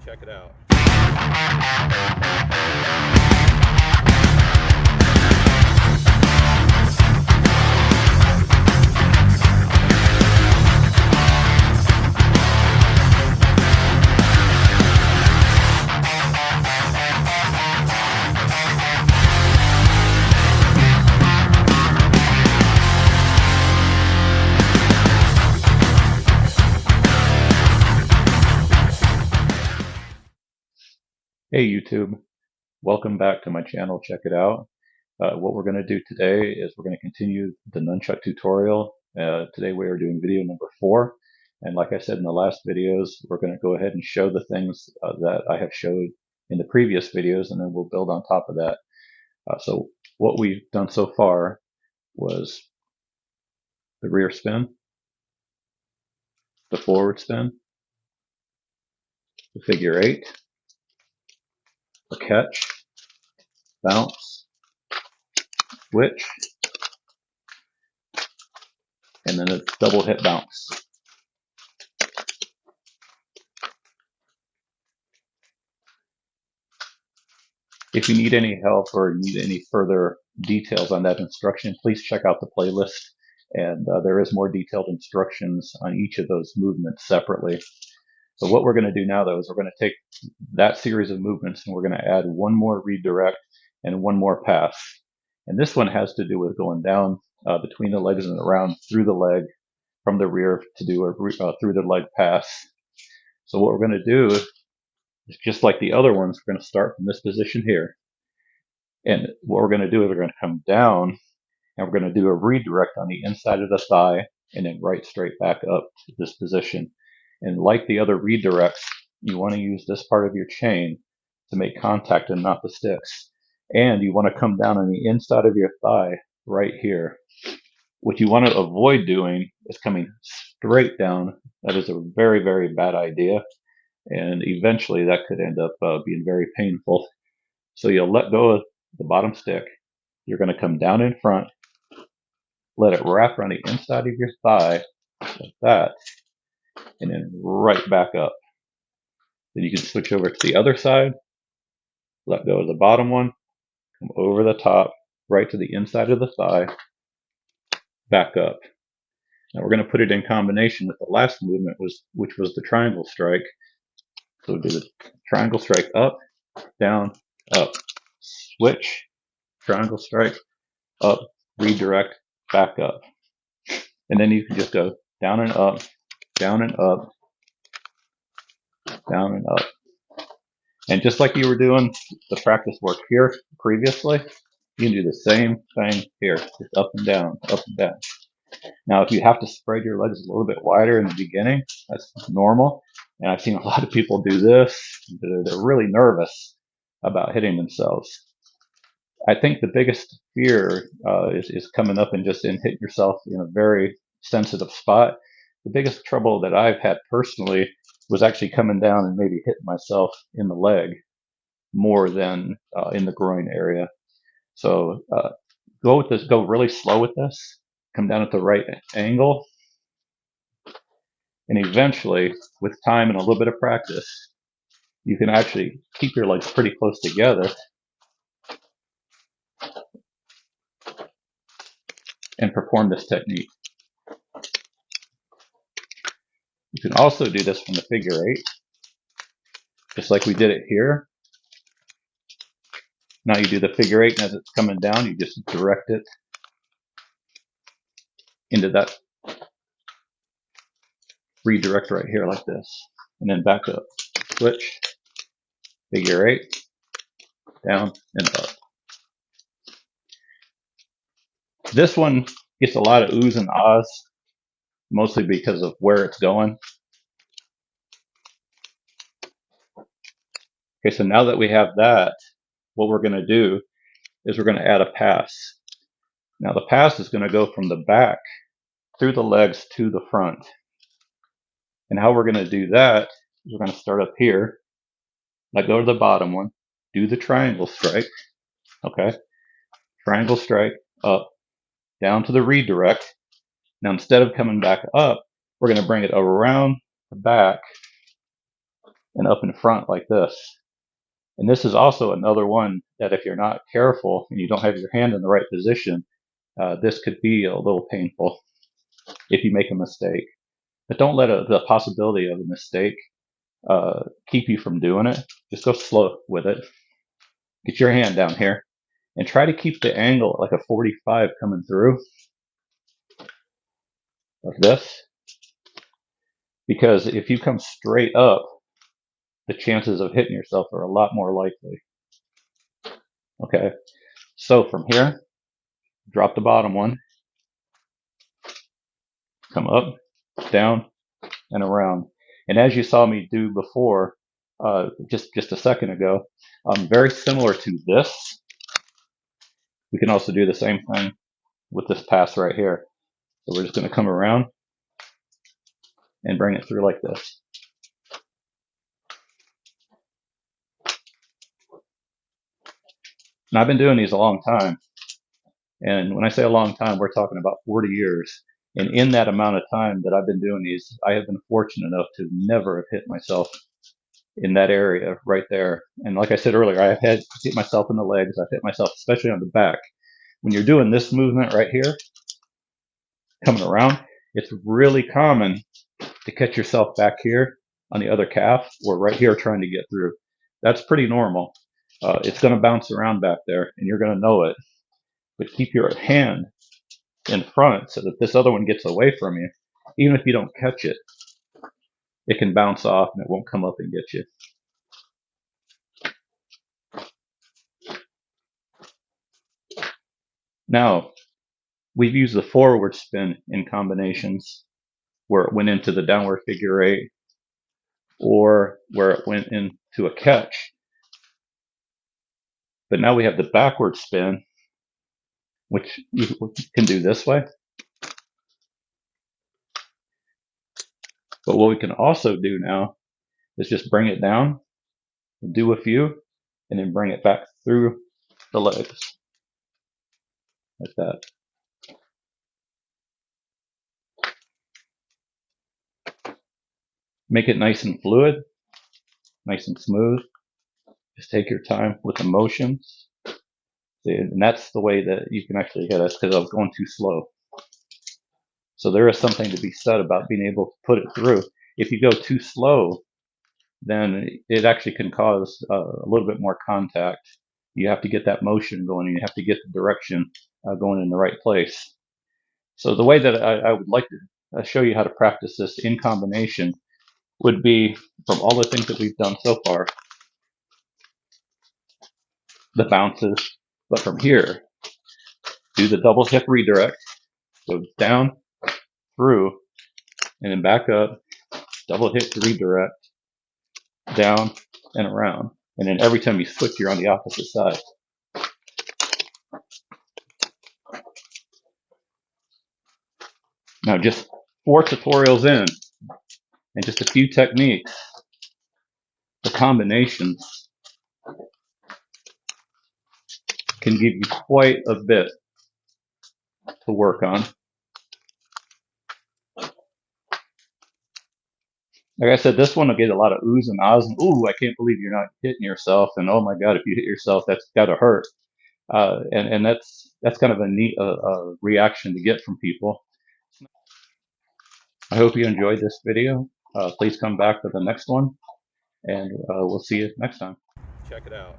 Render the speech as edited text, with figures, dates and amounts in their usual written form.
check it out. Hey YouTube, welcome back to my channel. Check it out. What we're going to do today is we're going to continue the Nunchuck tutorial. Today we are doing video number 4, and like I said in the last videos, we're going to go ahead and show the things that I have showed in the previous videos, and then we'll build on top of that. So what we've done so far was the rear spin, the forward spin, the figure 8, the catch, bounce, switch, and then a double hip bounce. If you need any help or need any further details on that instruction, please check out the playlist. And there is more detailed instructions on each of those movements separately. So what we're going to do now, though, is we're going to take that series of movements and we're going to add one more redirect and one more pass. And this one has to do with going down between the legs and around through the leg from the rear to do a through the leg pass. So what we're going to do is, just like the other ones, we're going to start from this position here. And what we're going to do is we're going to come down and we're going to do a redirect on the inside of the thigh and then right straight back up to this position. And like the other redirects, you want to use this part of your chain to make contact and not the sticks. And you want to come down on the inside of your thigh right here. What you want to avoid doing is coming straight down. That is a very, very bad idea. And eventually that could end up being very painful. So you'll let go of the bottom stick. You're going to come down in front, let it wrap around the inside of your thigh like that, and then right back up. Then you can switch over to the other side, let go of the bottom one, come over the top, right to the inside of the thigh, back up. Now we're going to put it in combination with the last movement, which was the triangle strike. So we'll do the triangle strike up, down, up, switch, triangle strike, up, redirect, back up. And then you can just go down and up, down and up, down and up. And just like you were doing the practice work here previously, you can do the same thing here, just up and down, up and down. Now, if you have to spread your legs a little bit wider in the beginning, that's normal. And I've seen a lot of people do this. They're really nervous about hitting themselves. I think the biggest fear is coming up and just hitting yourself in a very sensitive spot. The biggest trouble that I've had personally was actually coming down and maybe hitting myself in the leg more than in the groin area. So go with this. Go really slow with this. Come down at the right angle. And eventually, with time and a little bit of practice, you can actually keep your legs pretty close together and perform this technique. You can also do this from the figure 8, just like we did it here. Now you do the figure 8, and as it's coming down, you just direct it into that redirect right here like this, and then back up. Switch, figure 8, down and up. This one gets a lot of oohs and ahs, mostly because of where it's going. Okay, so now that we have that, what we're going to do is we're going to add a pass. Now the pass is going to go from the back through the legs to the front. And how we're going to do that is we're going to start up here, let go to the bottom one, do the triangle strike, okay? Triangle strike, up, down to the redirect. Now instead of coming back up, we're going to bring it around the back and up in front like this. And this is also another one that if you're not careful and you don't have your hand in the right position, this could be a little painful if you make a mistake. But don't let the possibility of a mistake keep you from doing it. Just go slow with it. Get your hand down here and try to keep the angle at like a 45 coming through like this. Because if you come straight up, the chances of hitting yourself are a lot more likely. Okay, so from here, drop the bottom one, come up, down, and around. And as you saw me do before, just a second ago, very similar to this, we can also do the same thing with this pass right here. So we're just going to come around and bring it through like this. And I've been doing these a long time. And when I say a long time, we're talking about 40 years. And in that amount of time that I've been doing these, I have been fortunate enough to never have hit myself in that area right there. And like I said earlier, I've had hit myself in the legs. I've hit myself, especially on the back. When you're doing this movement right here, coming around, it's really common to catch yourself back here on the other calf or right here trying to get through. That's pretty normal. It's going to bounce around back there and you're going to know it. But keep your hand in front so that this other one gets away from you. Even if you don't catch it, it can bounce off and it won't come up and get you. Now, we've used the forward spin in combinations where it went into the downward figure eight or where it went into a catch. But now we have the backward spin, which you can do this way. But what we can also do now is just bring it down, do a few, and then bring it back through the legs like that. Make it nice and fluid, nice and smooth. Just take your time with the motions. And that's the way that you can actually hit us because I was going too slow. So there is something to be said about being able to put it through. If you go too slow, then it actually can cause a little bit more contact. You have to get that motion going and you have to get the direction going in the right place. So the way that I would like to show you how to practice this in combination would be from all the things that we've done so far, the bounces, but from here, do the double hip redirect, go down, through, and then back up, double hip redirect, down and around. And then every time you switch, you're on the opposite side. Now just 4 tutorials in, and just a few techniques, the combinations can give you quite a bit to work on. Like I said, this one will get a lot of oohs and ahs and ooh, I can't believe you're not hitting yourself, and oh my god, if you hit yourself, that's gotta hurt. And that's kind of a neat reaction to get from people. I hope you enjoyed this video. Please come back for the next one, and we'll see you next time. Check it out.